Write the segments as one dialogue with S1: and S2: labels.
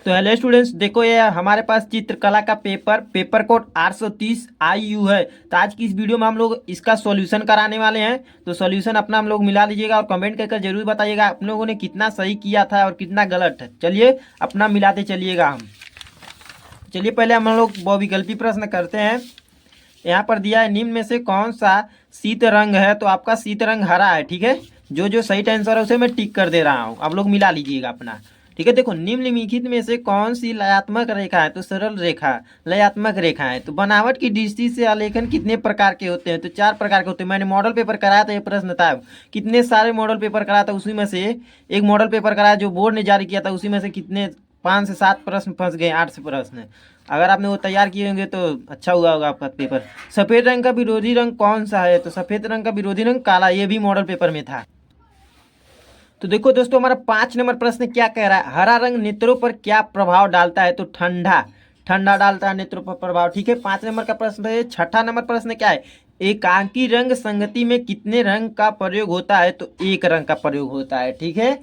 S1: तो hello students, देखो ये हमारे पास चित्रकला का पेपर कोड 830 IU है। तो आज की इस वीडियो में हम लोग इसका सॉल्यूशन कराने वाले हैं। तो सॉल्यूशन अपना हम लोग मिला लीजिएगा और कमेंट करके जरूर बताइएगा आप लोगों ने कितना सही किया था और कितना गलत है। चलिए अपना मिलाते चलिएगा हम। चलिए पहले हम लोग बहुविकल्पी प्रश्न करते हैं। यहाँ पर दिया है निम्न में से कौन सा शीत रंग है। तो आपका शीत रंग हरा है। ठीक है, जो जो सही आंसर है उसे मैं टिक कर दे रहा हूँ। आप लोग मिला लीजिएगा अपना। ठीक है, देखो निम्नलिखित में से कौन सी लयात्मक रेखा है। तो सरल रेखा, लयात्मक रेखा है। तो बनावट की दृष्टि से आलेखन कितने प्रकार के होते हैं। तो 4 प्रकार के होते हैं। मैंने मॉडल पेपर कराया था, ये प्रश्न था। कितने सारे मॉडल पेपर कराया था, उसी में से एक मॉडल पेपर कराया जो बोर्ड ने जारी किया था, उसी में से कितने 5 से 7 प्रश्न फंस गए, 8 से प्रश्न। अगर आपने वो तैयार किए होंगे तो अच्छा हुआ होगा आपका पेपर। सफेद रंग का विरोधी रंग कौन सा है। तो सफेद रंग का विरोधी रंग काला, ये भी मॉडल पेपर में था। तो देखो दोस्तों, हमारा 5 नंबर प्रश्न क्या कह रहा है। हरा रंग नेत्रों पर क्या प्रभाव डालता है। तो ठंडा, ठंडा डालता है नेत्रों पर प्रभाव। ठीक है, 5 नंबर का प्रश्न है। 6ठा नंबर प्रश्न क्या है। एकांकी रंग संगति में कितने रंग का प्रयोग होता है। तो 1 रंग का प्रयोग होता है। ठीक है,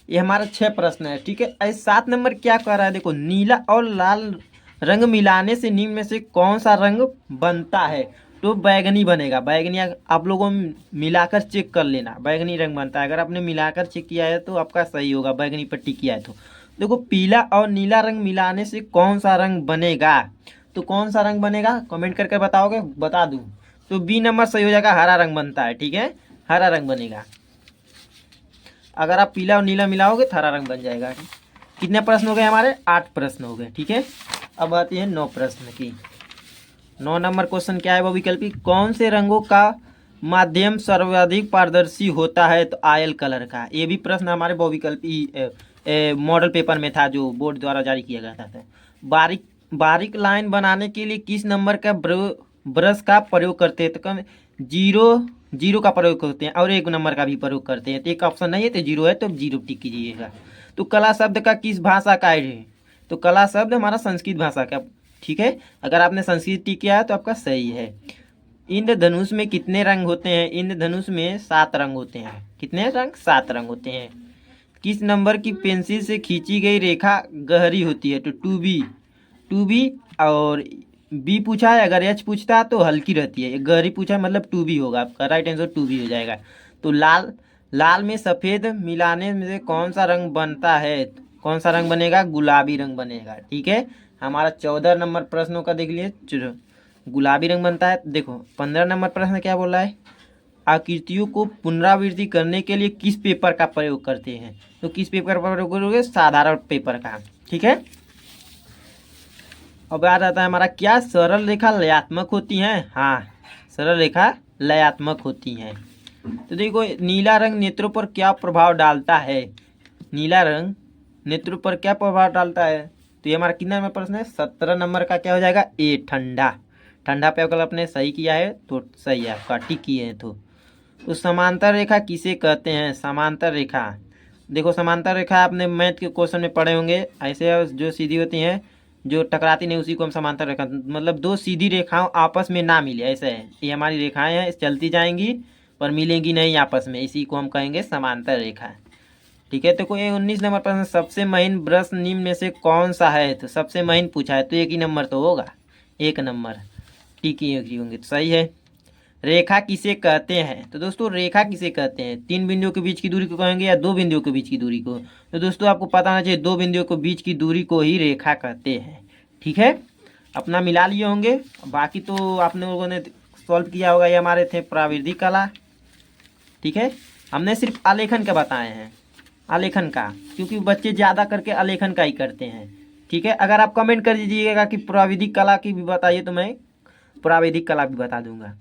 S1: ये हमारा 6 प्रश्न है। ठीक है, 7 नंबर क्या कह रहा है। देखो नीला और लाल रंग मिलाने से निम्न में से कौन सा रंग बनता है। तो बैगनी बनेगा। बैगनी आप लोगों में मिलाकर चेक कर लेना, बैगनी रंग बनता है। अगर आपने मिलाकर चेक किया है तो आपका सही होगा, बैगनी पट्टी किया है तो। देखो पीला और नीला रंग मिलाने से कौन सा रंग बनेगा। तो कौन सा रंग बनेगा कमेंट करके बताओगे, बता दूं। तो बी नंबर सही हो जाएगा, हरा रंग बनता है। ठीक है, हरा रंग बनेगा। अगर आप पीला और नीला मिलाओगे तो हरा रंग बन जाएगा। कितने प्रश्न हो गए हमारे, 8 प्रश्न हो गए। ठीक है, अब आती है 9 प्रश्न की। 9 नंबर क्वेश्चन क्या है वो विकल्पी। कौन से रंगों का माध्यम सर्वाधिक पारदर्शी होता है। तो आयल कलर का। ये भी प्रश्न हमारे बहुविकल्पी मॉडल पेपर में था जो बोर्ड द्वारा जारी किया गया था। बारीक बारीक लाइन बनाने के लिए किस नंबर का ब्रश का प्रयोग करते हैं। तो कम 0 का प्रयोग करते हैं और 1 नंबर का भी प्रयोग करते हैं। तो एक ऑप्शन नहीं है तो 0 है, तो 0 टिक कीजिएगा। तो कला शब्द का किस भाषा का है। तो कला शब्द हमारा संस्कृत भाषा का। ठीक है, अगर आपने संस्कृत टिक किया है तो आपका सही है। इंद्रधनुष में कितने रंग होते हैं। इंद्रधनुष में 7 रंग होते हैं। कितने रंग, 7 रंग होते हैं। किस नंबर की पेंसिल से खींची गई रेखा गहरी होती है। तो 2B और बी पूछा है। अगर एच पूछता है तो हल्की रहती है। गहरी पूछा है मतलब 2B होगा आपका। राइट आंसर 2B हो जाएगा। तो लाल में सफ़ेद मिलाने में कौन सा रंग बनता है। कौन सा रंग बनेगा, गुलाबी रंग बनेगा। ठीक है, हमारा 14 नंबर प्रश्नों का देख लिए, गुलाबी रंग बनता है। देखो 15 नंबर प्रश्न क्या बोला है। आकृतियों को पुनरावृत्ति करने के लिए किस पेपर का प्रयोग करते हैं। तो किस पेपर का प्रयोग करोगे, साधारण पेपर का। ठीक है, अब याद आता है हमारा क्या सरल रेखा लयात्मक होती हैं। हाँ, सरल रेखा लयात्मक होती हैं। तो देखो नीला रंग नेत्रों पर क्या प्रभाव डालता है। नीला रंग नेत्रों पर क्या प्रभाव डालता है। तो ये हमारा कितना नंबर प्रश्न है, 17 नंबर का क्या हो जाएगा, ए ठंडा। ठंडा पे अगर आपने सही किया है तो सही है आपका, टिक किए हैं तो समांतर रेखा किसे कहते हैं। समांतर रेखा, देखो समांतर रेखा आपने मैथ के क्वेश्चन में पढ़े होंगे। ऐसे जो सीधी होती हैं, जो टकराती नहीं, उसी को हम समांतर रेखा, मतलब 2 सीधी रेखाओं आपस में ना मिले, ऐसे है। ये हमारी रेखाएं हैं, चलती जाएंगी पर मिलेंगी नहीं आपस में, इसी को हम कहेंगे समांतर रेखा। ठीक है, तो कोई 19 नंबर प्रश्न, सबसे महीन ब्रश निम्न में से कौन सा है। तो सबसे महीन पूछा है तो 1 ही नंबर तो होगा, 1 नंबर। ठीक ही होंगे तो सही है। रेखा किसे कहते हैं। तो दोस्तों रेखा किसे कहते हैं, 3 बिंदुओं के बीच की दूरी को कहेंगे या 2 बिंदुओं के बीच की दूरी को। तो दोस्तों आपको पता होना चाहिए 2 बिंदुओं के बीच की दूरी को ही रेखा कहते हैं। ठीक है, अपना मिला लिए होंगे। बाकी तो आपने लोगों ने सॉल्व किया होगा। ये हमारे थे प्राविधिक कला। ठीक है, हमने सिर्फ आलेखन का बताए हैं, आलेखन का, क्योंकि बच्चे ज़्यादा करके आलेखन का ही करते हैं। ठीक है, अगर आप कमेंट कर दीजिएगा कि प्राविधिक कला की भी बताइए तो मैं प्राविधिक कला भी बता दूंगा।